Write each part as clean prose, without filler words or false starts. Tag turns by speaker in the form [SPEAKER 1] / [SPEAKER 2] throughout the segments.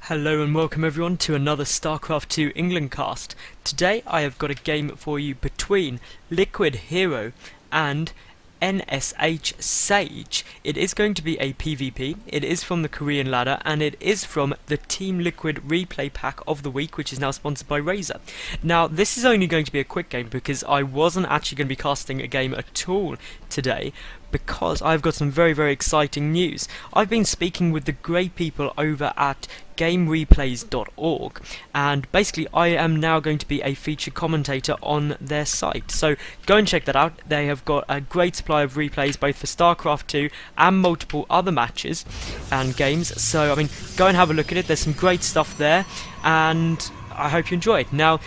[SPEAKER 1] Hello and welcome everyone to another StarCraft 2 England cast. Today I have got a game for you between LiquidHerO and NSHSage. It is going to be a PvP, it is from the Korean ladder, and it is from the TeamLiquid replay pack of the week, which is now sponsored by Razer. Now this is only going to be a quick game because I wasn't actually going to be casting a game at all today, because I've got some very exciting news. I've been speaking with the great people over at GameReplays.org, and basically I am now going to be a featured commentator on their site, so go and check that out. They have got a great supply of replays both for StarCraft 2 and multiple other matches and games, so I mean, go and have a look at it. There's some great stuff there and I hope you enjoy it. Now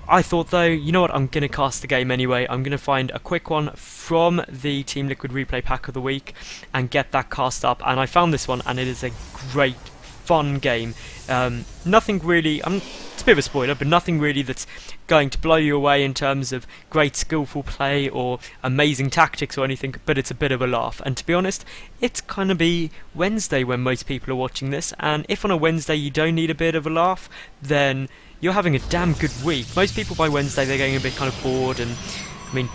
[SPEAKER 1] I thought though, you know what, I'm going to cast the game anyway. I'm going to find a quick one from the TeamLiquid replay pack of the week and get that cast up, and I found this one and it is a great fun game. Nothing really, it's a bit of a spoiler, but nothing really that's going to blow you away in terms of great skillful play or amazing tactics or anything, but it's a bit of a laugh. And to be honest, it's gonna be Wednesday when most people are watching this, and if on a Wednesday you don't need a bit of a laugh, then you're having a damn good week. Most people by Wednesday they're getting a bit kind of bored, and I mean,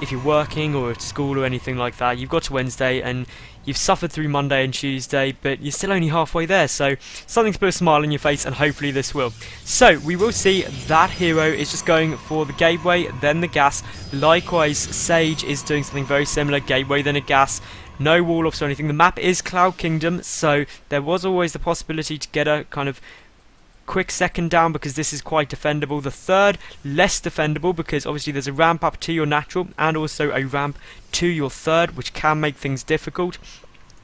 [SPEAKER 1] if you're working or at school or anything like that, you've got to Wednesday and you've suffered through Monday and Tuesday, but you're still only halfway there, so something to put a smile on your face, and hopefully this will. So we will see that hero is just going for the gateway, then the gas. Likewise, Sage is doing something very similar, gateway then a gas. No wall-offs or anything. The map is Cloud Kingdom, so there was always the possibility to get a kind of quick second down because this is quite defendable. The third, less defendable because obviously there's a ramp up to your natural and also a ramp to your third, which can make things difficult.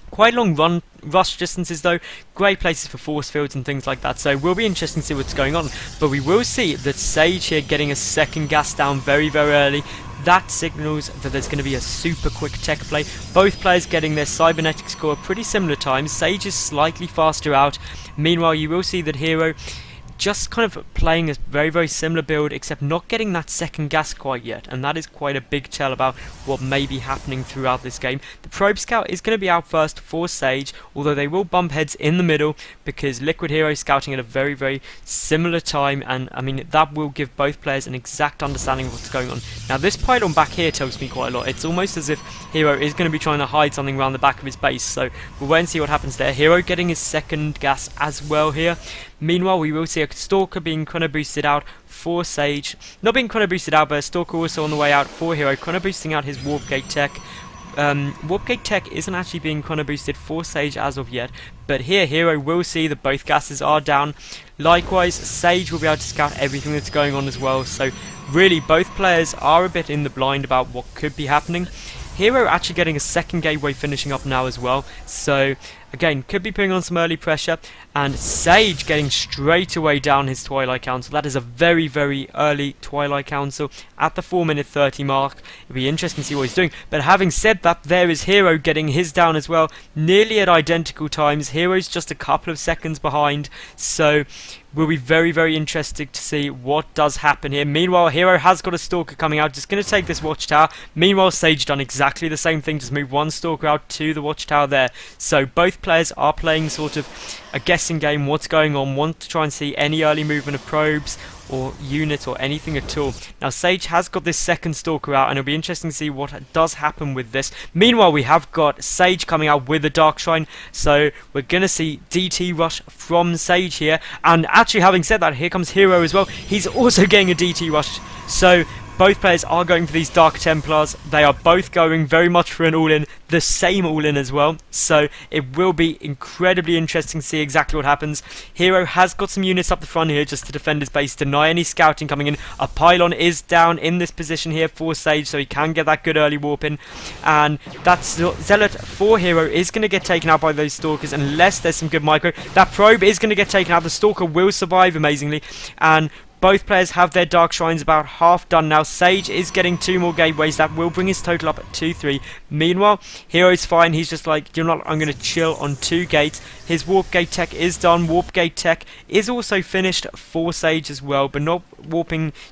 [SPEAKER 1] Quite long rush distances though, great places for force fields and things like that, so it will be interesting to see what's going on. But we will see that Sage here getting a second gas down very early. That signals that there's going to be a super quick tech play. Both players getting their cybernetic score at pretty similar times. Sage is slightly faster out. Meanwhile, you will see that Hero just kind of playing a very similar build, except not getting that second gas quite yet, and that is quite a big tell about what may be happening throughout this game. The probe scout is going to be out first for Sage, although they will bump heads in the middle because LiquidHerO is scouting at a very similar time, and I mean that will give both players an exact understanding of what's going on. Now this pylon back here tells me quite a lot. It's almost as if Hero is going to be trying to hide something around the back of his base, so we'll wait and see what happens there. Hero getting his second gas as well here. Meanwhile, we will see a Stalker being chrono boosted out for Sage. Not being chrono boosted out, but a Stalker also on the way out for Hero, chrono boosting out his Warp Gate tech. Warp Gate tech isn't actually being chrono boosted for Sage as of yet, but here Hero will see that both gases are down. Likewise, Sage will be able to scout everything that's going on as well, so really both players are a bit in the blind about what could be happening. Hero actually getting a second gateway finishing up now as well, so again, could be putting on some early pressure, and Sage getting straight away down his Twilight Council. That is a very early Twilight Council at the 4:30 mark. It'll be interesting to see what he's doing, but having said that, there is Hero getting his down as well, nearly at identical times. Hero's just a couple of seconds behind, so will be very interesting to see what does happen here. Meanwhile, Hero has got a Stalker coming out, just going to take this Watchtower. Meanwhile, Sage done exactly the same thing, just move one Stalker out to the Watchtower there. So both players are playing sort of a guessing game, what's going on, want to try and see any early movement of probes or units or anything at all. Now Sage has got this second Stalker out, and it'll be interesting to see what does happen with this. Meanwhile, we have got Sage coming out with a Dark Shrine, so we're gonna see DT rush from Sage here. And actually, having said that, here comes Hero as well. He's also getting a DT rush, so both players are going for these Dark Templars. They are both going very much for an all-in, the same all-in as well. So it will be incredibly interesting to see exactly what happens. Hero has got some units up the front here just to defend his base, deny any scouting coming in. A pylon is down in this position here for Sage, so he can get that good early warp in. And that Zealot for Hero is going to get taken out by those Stalkers unless there's some good micro. That probe is going to get taken out. The Stalker will survive amazingly, and both players have their Dark Shrines about half done now. Sage is getting 2 more gateways. That will bring his total up at 2-3. Meanwhile, Hero's fine. He's just like, I'm going to chill on 2 gates. His Warp Gate tech is done. Warp Gate tech is also finished for Sage as well, but not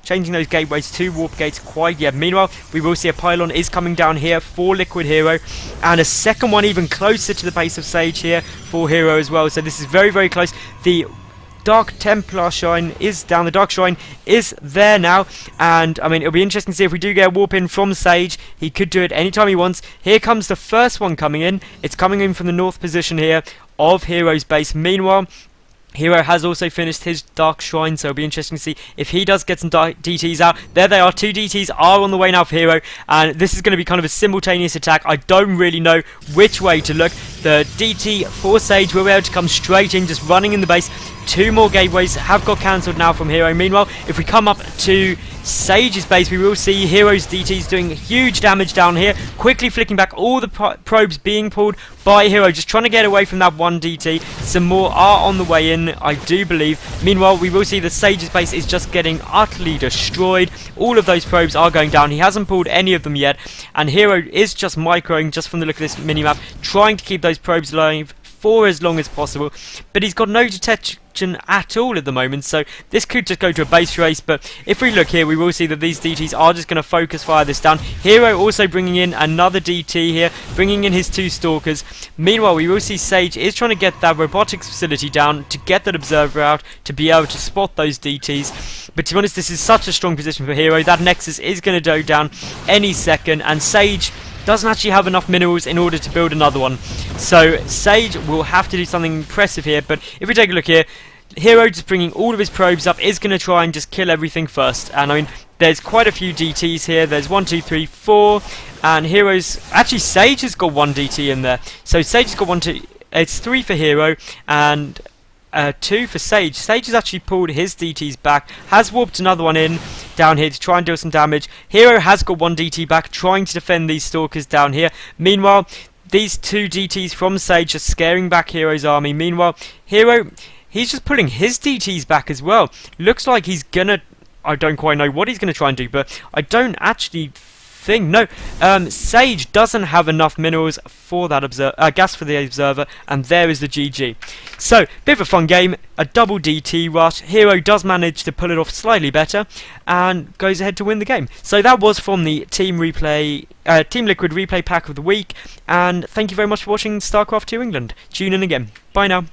[SPEAKER 1] changing those gateways to Warp Gates quite yet. Meanwhile, we will see a pylon is coming down here for LiquidHerO, and a second one even closer to the base of Sage here for Hero as well. So this is very close. The Dark Templar Shrine is down. The Dark Shrine is there now. And, I mean, it'll be interesting to see if we do get a warp in from Sage. He could do it anytime he wants. Here comes the first one coming in. It's coming in from the north position here of Hero's base. Meanwhile, Hero has also finished his Dark Shrine, so it'll be interesting to see if he does get some DTs out. There they are, 2 DTs are on the way now for Hero, and this is going to be kind of a simultaneous attack. I don't really know which way to look. The DT for Sage will be able to come straight in, just running in the base. 2 more gateways have got cancelled now from Hero. Meanwhile, if we come up to Sage's base, we will see Hero's DTs doing huge damage down here, quickly flicking back all the probes being pulled by Hero, just trying to get away from that 1 DT. Some more are on the way in, I do believe. Meanwhile, we will see that Sage's base is just getting utterly destroyed. All of those probes are going down. He hasn't pulled any of them yet, and Hero is just microing, just from the look of this minimap, trying to keep those probes alive for as long as possible, but he's got no detection at all at the moment, so this could just go to a base race. But if we look here, we will see that these DTs are just going to focus fire this down. Hero also bringing in another DT here, bringing in his 2 stalkers. Meanwhile, we will see Sage is trying to get that robotics facility down to get that observer out to be able to spot those DTs. But to be honest, this is such a strong position for Hero. That Nexus is going to go down any second, and Sage doesn't actually have enough minerals in order to build another one. So Sage will have to do something impressive here. But if we take a look here, Hero just bringing all of his probes up is going to try and just kill everything first. And I mean, there's quite a few DTs here. There's 1, 2, 3, 4, and Hero's actually Sage has got 1 DT in there. So Sage has got 1, 2. It's 3 for Hero and 2 for Sage. Sage has actually pulled his DTs back, has warped another one in down here to try and deal some damage. Hero has got 1 DT back, trying to defend these stalkers down here. Meanwhile, these 2 DTs from Sage are scaring back Hero's army. Meanwhile, Hero, he's just pulling his DTs back as well. Looks like he's gonna, I don't quite know what he's gonna try and do, but I don't actually think, no, Sage doesn't have enough minerals for that gas for the observer, and there is the GG. So, bit of a fun game, a double DT rush. Hero does manage to pull it off slightly better, and goes ahead to win the game. So that was from the TeamLiquid replay pack of the week, and thank you very much for watching StarCraft 2 England. Tune in again. Bye now.